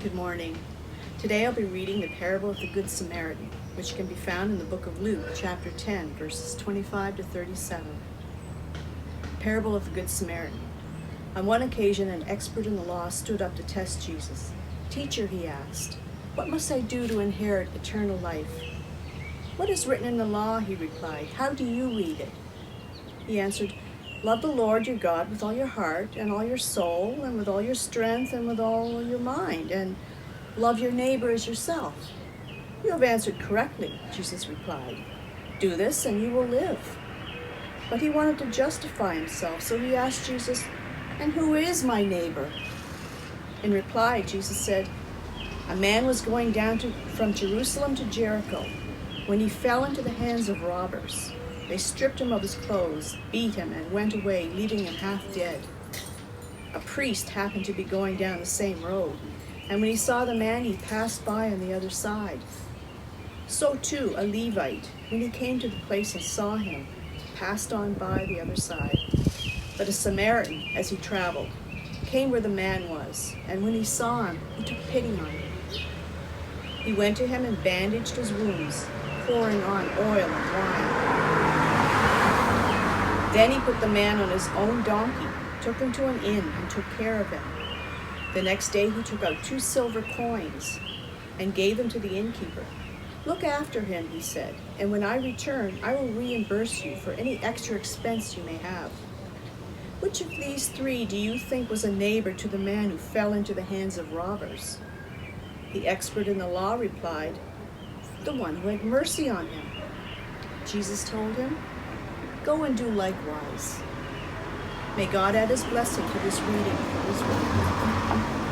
Good morning. Today I'll be reading the parable of the Good Samaritan, which can be found in the book of Luke, chapter 10, verses 25 to 37. Parable of the Good Samaritan. On one occasion, an expert in the law stood up to test Jesus. "Teacher," he asked, "what must I do to inherit eternal life?" "What is written in the law?" he replied. "How do you read it?" He answered, "Love the Lord your God with all your heart and all your soul and with all your strength and with all your mind, and love your neighbor as yourself." "You have answered correctly," Jesus replied. "Do this and you will live." But he wanted to justify himself, so he asked Jesus, "And who is my neighbor?" In reply, Jesus said, "A man was going down from Jerusalem to Jericho when he fell into the hands of robbers. They stripped him of his clothes, beat him, and went away, leaving him half dead. A priest happened to be going down the same road, and when he saw the man, he passed by on the other side. So too, a Levite, when he came to the place and saw him, passed on by the other side. But a Samaritan, as he traveled, came where the man was, and when he saw him, he took pity on him. He went to him and bandaged his wounds, pouring on oil and wine. Then he put the man on his own donkey, took him to an inn, and took care of him. The next day he took out 2 silver coins and gave them to the innkeeper. 'Look after him,' he said, 'and when I return, I will reimburse you for any extra expense you may have.' Which of these 3 do you think was a neighbor to the man who fell into the hands of robbers?" The expert in the law replied, "The one who had mercy on him." Jesus told him, "Go and do likewise." May God add his blessing to this reading of his word.